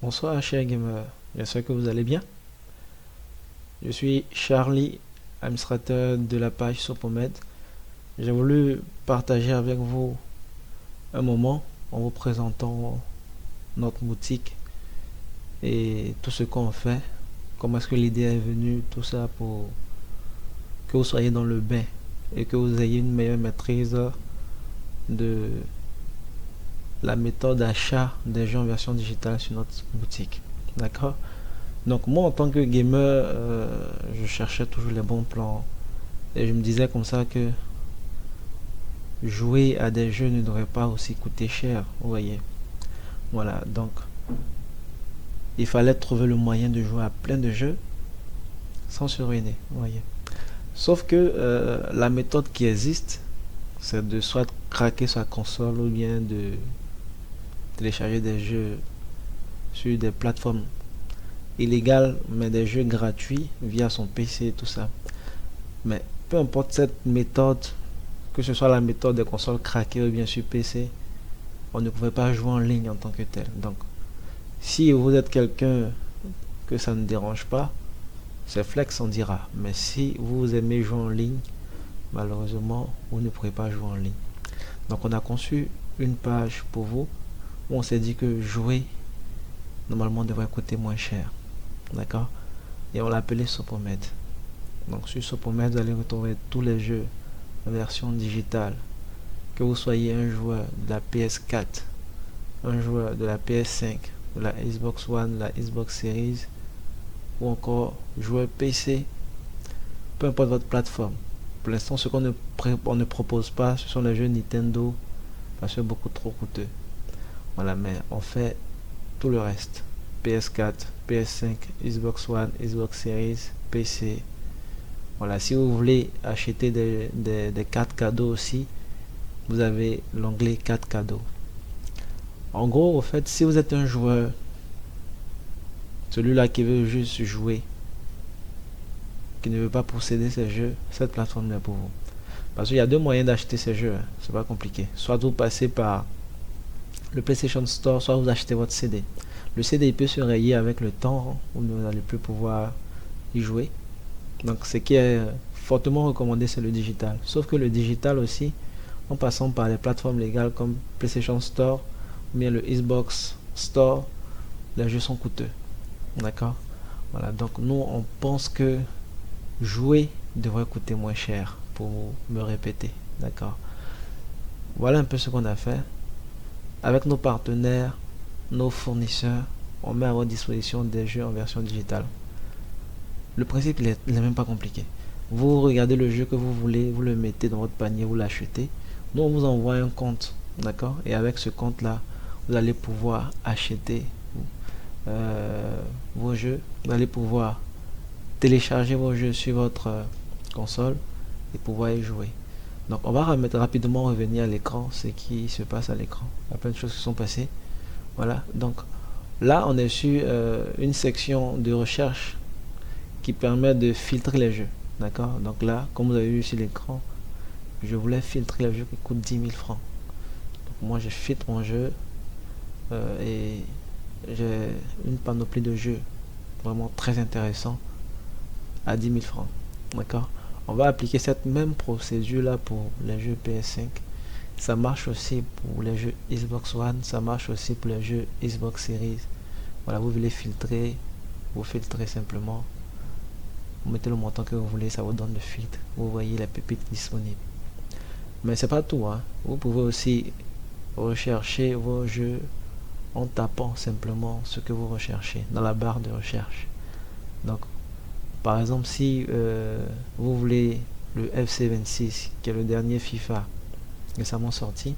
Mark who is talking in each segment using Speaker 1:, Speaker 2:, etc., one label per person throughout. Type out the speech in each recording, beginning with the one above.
Speaker 1: Bonsoir chers gamers, j'espère que vous allez bien. Je suis Charlie, administrateur de la page Sopomed. J'ai voulu partager avec vous un moment en vous présentant notre boutique et tout ce qu'on fait, comment est-ce que l'idée est venue, tout ça pour que vous soyez dans le bain et que vous ayez une meilleure maîtrise de la méthode d'achat des jeux en version digitale sur notre boutique. D'accord? Donc moi en tant que gamer, je cherchais toujours les bons plans et je me disais comme ça que jouer à des jeux ne devrait pas aussi coûter cher, vous voyez. Voilà, donc il fallait trouver le moyen de jouer à plein de jeux sans se ruiner, vous voyez. Sauf que la méthode qui existe, c'est de soit craquer sa console ou bien de télécharger des jeux sur des plateformes illégales, mais des jeux gratuits via son PC et tout ça. Mais peu importe cette méthode, que ce soit la méthode des consoles craquées ou bien sur PC, on ne pouvait pas jouer en ligne en tant que tel. Donc, si vous êtes quelqu'un que ça ne dérange pas, c'est flex on dira. Mais si vous aimez jouer en ligne, malheureusement, vous ne pourrez pas jouer en ligne. Donc, on a conçu une page pour vous où on s'est dit que jouer normalement devrait coûter moins cher. D'accord? Et on l'a appelé Sopomed. Donc, sur Sopomed, vous allez retrouver tous les jeux en version digitale. Que vous soyez un joueur de la PS4, un joueur de la PS5, de la Xbox One, de la Xbox Series, ou encore joueur PC, peu importe votre plateforme. Pour l'instant, ce qu'on ne propose pas, ce sont les jeux Nintendo, parce que c'est beaucoup trop coûteux. Voilà, mais on fait tout le reste. PS4, PS5, Xbox One, Xbox Series, PC. Voilà, si vous voulez acheter des cartes cadeaux aussi, vous avez l'onglet cartes cadeaux. En gros, au fait, si vous êtes un joueur, celui-là qui veut juste jouer, qui ne veut pas posséder ces jeux, cette plateforme est pour vous. Parce qu'il y a deux moyens d'acheter ces jeux, hein. C'est pas compliqué. Soit vous passez par le PlayStation Store, soit vous achetez votre CD. Le CD il peut se rayer avec le temps, vous n'allez plus pouvoir y jouer. Donc ce qui est fortement recommandé, c'est le digital. Sauf que le digital aussi, en passant par les plateformes légales comme PlayStation Store ou bien le Xbox Store, les jeux sont coûteux. D'accord? Voilà, donc nous on pense que jouer devrait coûter moins cher, pour me répéter. D'accord? Voilà un peu ce qu'on a fait. Avec nos partenaires, nos fournisseurs, on met à votre disposition des jeux en version digitale. Le principe il n'est même pas compliqué. Vous regardez le jeu que vous voulez, vous le mettez dans votre panier, vous l'achetez. Nous on vous envoie un compte, d'accord? Et avec ce compte là, vous allez pouvoir acheter vos jeux. Vous allez pouvoir télécharger vos jeux sur votre console et pouvoir y jouer. Donc on va rapidement revenir à l'écran, ce qui se passe à l'écran. Il y a plein de choses qui sont passées. Voilà, donc là on est sur une section de recherche qui permet de filtrer les jeux. D'accord? Donc là, comme vous avez vu sur l'écran, je voulais filtrer les jeux qui coûtent 10 000 francs. Donc moi je filtre mon jeu et j'ai une panoplie de jeux vraiment très intéressants à 10 000 francs. D'accord? On va appliquer cette même procédure là pour les jeux PS5. Ça marche aussi pour les jeux Xbox One, ça marche aussi pour les jeux Xbox Series. Voilà, vous voulez filtrer, vous filtrez simplement. Vous mettez le montant que vous voulez, ça vous donne le filtre. Vous voyez les pépites disponibles. Mais c'est pas tout, hein. Vous pouvez aussi rechercher vos jeux en tapant simplement ce que vous recherchez dans la barre de recherche. Donc, par exemple, si vous voulez le FC26, qui est le dernier FIFA récemment sorti,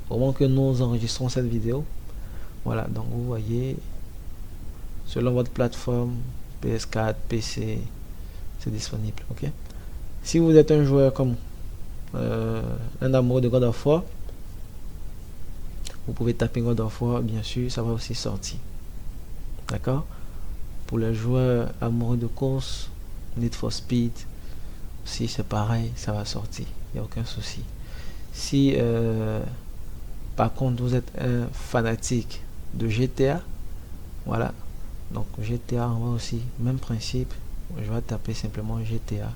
Speaker 1: au moment que nous enregistrons cette vidéo, voilà, donc vous voyez, selon votre plateforme, PS4, PC, c'est disponible, ok? Si vous êtes un joueur comme un amoureux de God of War, vous pouvez taper God of War, bien sûr, ça va aussi sortir. D'accord? Pour les joueurs amoureux de course, Need for Speed, aussi c'est pareil, ça va sortir, il n'y a aucun souci. Si par contre vous êtes un fanatique de GTA, Voilà. Donc GTA, on va aussi, même principe. Je vais taper simplement GTA.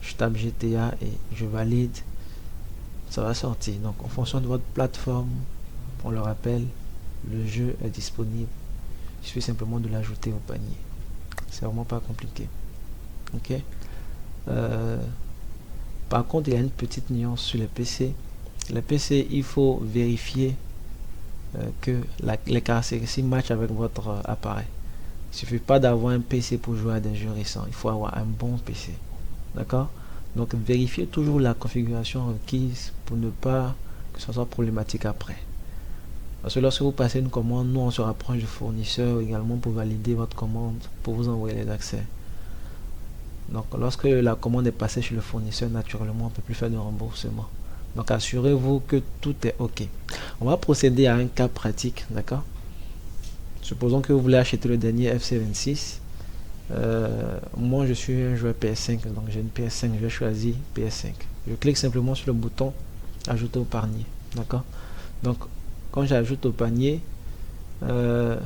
Speaker 1: Je tape GTA et je valide. Ça va sortir. Donc en fonction de votre plateforme, on le rappelle, le jeu est disponible. Il suffit simplement de l'ajouter au panier. C'est vraiment pas compliqué. Ok. Par contre, il y a une petite nuance sur les PC. Les PC, il faut vérifier que les caractéristiques matchent avec votre appareil. Il ne suffit pas d'avoir un PC pour jouer à des jeux récents. Il faut avoir un bon PC. D'accord? Donc, vérifiez toujours la configuration requise pour ne pas que ce soit problématique après. Parce que lorsque vous passez une commande, nous on se rapproche du fournisseur également pour valider votre commande, pour vous envoyer les accès. Donc lorsque la commande est passée chez le fournisseur, naturellement on ne peut plus faire de remboursement. Donc assurez-vous que tout est ok. On va procéder à un cas pratique, d'accord? Supposons que vous voulez acheter le dernier FC26. Moi je suis un joueur PS5, donc j'ai une PS5, je vais choisir PS5. Je clique simplement sur le bouton ajouter au panier, d'accord? Donc quand j'ajoute au panier, je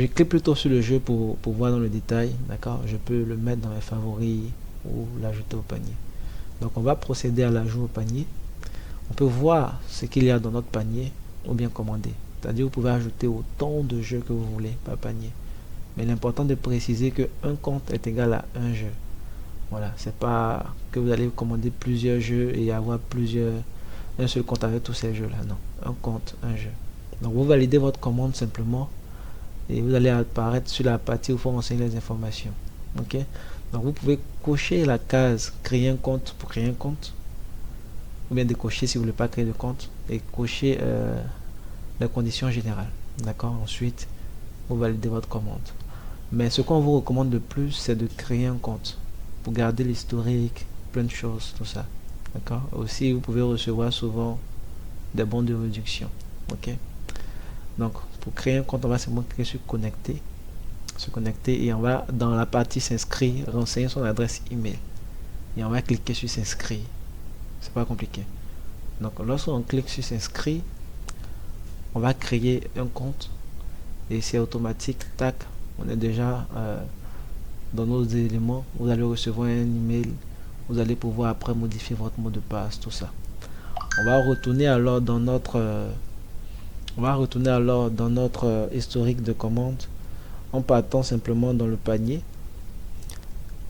Speaker 1: clique plutôt sur le jeu pour voir dans le détail, d'accord? Je peux le mettre dans mes favoris ou l'ajouter au panier. Donc on va procéder à l'ajout au panier. On peut voir ce qu'il y a dans notre panier ou bien commander. C'est-à-dire vous pouvez ajouter autant de jeux que vous voulez par panier. Mais l'important de préciser que un compte est égal à un jeu. Voilà, c'est pas que vous allez commander plusieurs jeux et avoir un seul compte avec tous ces jeux-là. Non, un compte, un jeu. Donc vous validez votre commande simplement et vous allez apparaître sur la partie où il faut renseigner les informations. Ok, donc vous pouvez cocher la case créer un compte pour créer un compte, ou bien décocher si vous ne voulez pas créer de compte et cocher les conditions générales. D'accord, ensuite vous validez votre commande. Mais ce qu'on vous recommande le plus, c'est de créer un compte pour garder l'historique, plein de choses, tout ça. D'accord, aussi vous pouvez recevoir souvent des bons de réduction. Ok, donc pour créer un compte, on va simplement cliquer sur connecter, se connecter et on va dans la partie s'inscrire, renseigner son adresse email et on va cliquer sur s'inscrire. C'est pas compliqué. Donc lorsqu'on clique sur s'inscrire, on va créer un compte et c'est automatique. Tac, on est déjà dans nos éléments. Vous allez recevoir un email, vous allez pouvoir après modifier votre mot de passe, tout ça. On va retourner alors dans notre historique de commande en partant simplement dans le panier.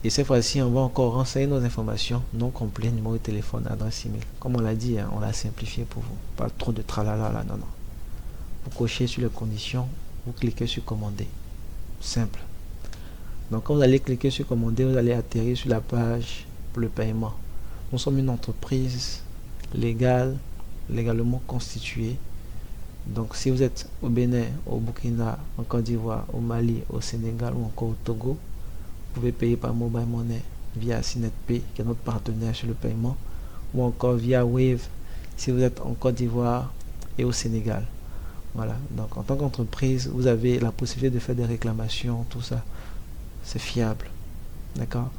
Speaker 1: Et cette fois-ci, on va encore renseigner nos informations, nom complet, numéro de téléphone, adresse email. Comme on l'a dit, hein, on l'a simplifié pour vous. Pas trop de tralala là, non, non. Vous cochez sur les conditions, vous cliquez sur commander. Simple. Donc quand vous allez cliquer sur commander, vous allez atterrir sur la page pour le paiement. Nous sommes une entreprise légale, légalement constituée. Donc si vous êtes au Bénin, au Burkina, en Côte d'Ivoire, au Mali, au Sénégal ou encore au Togo, vous pouvez payer par Mobile Money via CNETPay, qui est notre partenaire sur le paiement, ou encore via Wave si vous êtes en Côte d'Ivoire et au Sénégal. Voilà, donc en tant qu'entreprise, vous avez la possibilité de faire des réclamations, tout ça. C'est fiable. D'accord?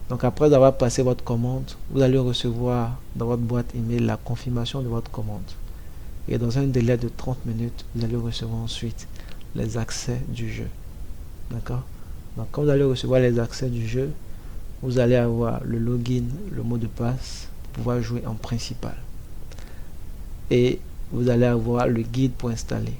Speaker 1: Donc après avoir passé votre commande, vous allez recevoir dans votre boîte email la confirmation de votre commande. Et dans un délai de 30 minutes, vous allez recevoir ensuite les accès du jeu. D'accord? Donc quand vous allez recevoir les accès du jeu, vous allez avoir le login, le mot de passe pour pouvoir jouer en principal. Et vous allez avoir le guide pour installer.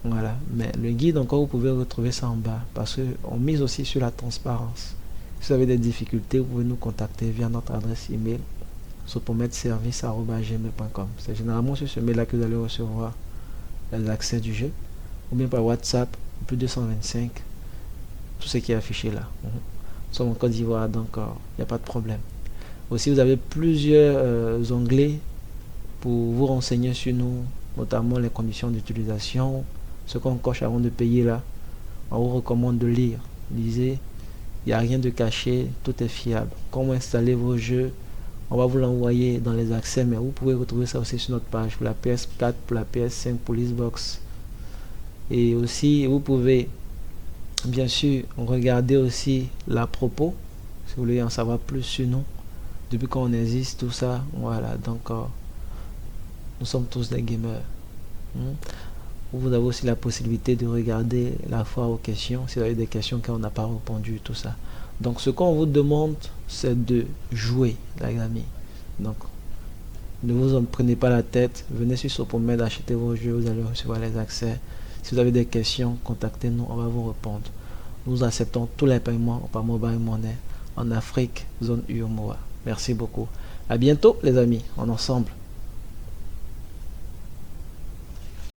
Speaker 1: Voilà, mais le guide encore vous pouvez retrouver ça en bas parce qu'on mise aussi sur la transparence. Si vous avez des difficultés, vous pouvez nous contacter via notre adresse email sopometservice@gmail.com. C'est généralement sur ce mail là que vous allez recevoir les accès du jeu, ou bien par WhatsApp plus 225, tout ce qui est affiché là. Nous sommes en Côte d'Ivoire, donc il n'y a pas de problème. Aussi vous avez plusieurs onglets pour vous renseigner sur nous, notamment les conditions d'utilisation, ce qu'on coche avant de payer là. On vous recommande de lire. Lisez, il n'y a rien de caché, tout est fiable. Comment installer vos jeux, on va vous l'envoyer dans les accès, mais vous pouvez retrouver ça aussi sur notre page pour la PS4, pour la PS5, pour l'Xbox. Et aussi, vous pouvez bien sûr regarder aussi la propos, si vous voulez en savoir plus sur nous, depuis quand on existe, tout ça. Voilà, donc nous sommes tous des gamers. Vous avez aussi la possibilité de regarder la foire aux questions, si vous avez des questions qu'on n'a pas répondu, tout ça. Donc ce qu'on vous demande, c'est de jouer, les amis. Donc ne vous en prenez pas la tête, venez sur Sopomed, achetez vos jeux, vous allez recevoir les accès. Si vous avez des questions, contactez-nous, on va vous répondre. Nous acceptons tous les paiements par mobile money en Afrique, zone UEMOA. Merci beaucoup. À bientôt les amis, on est ensemble.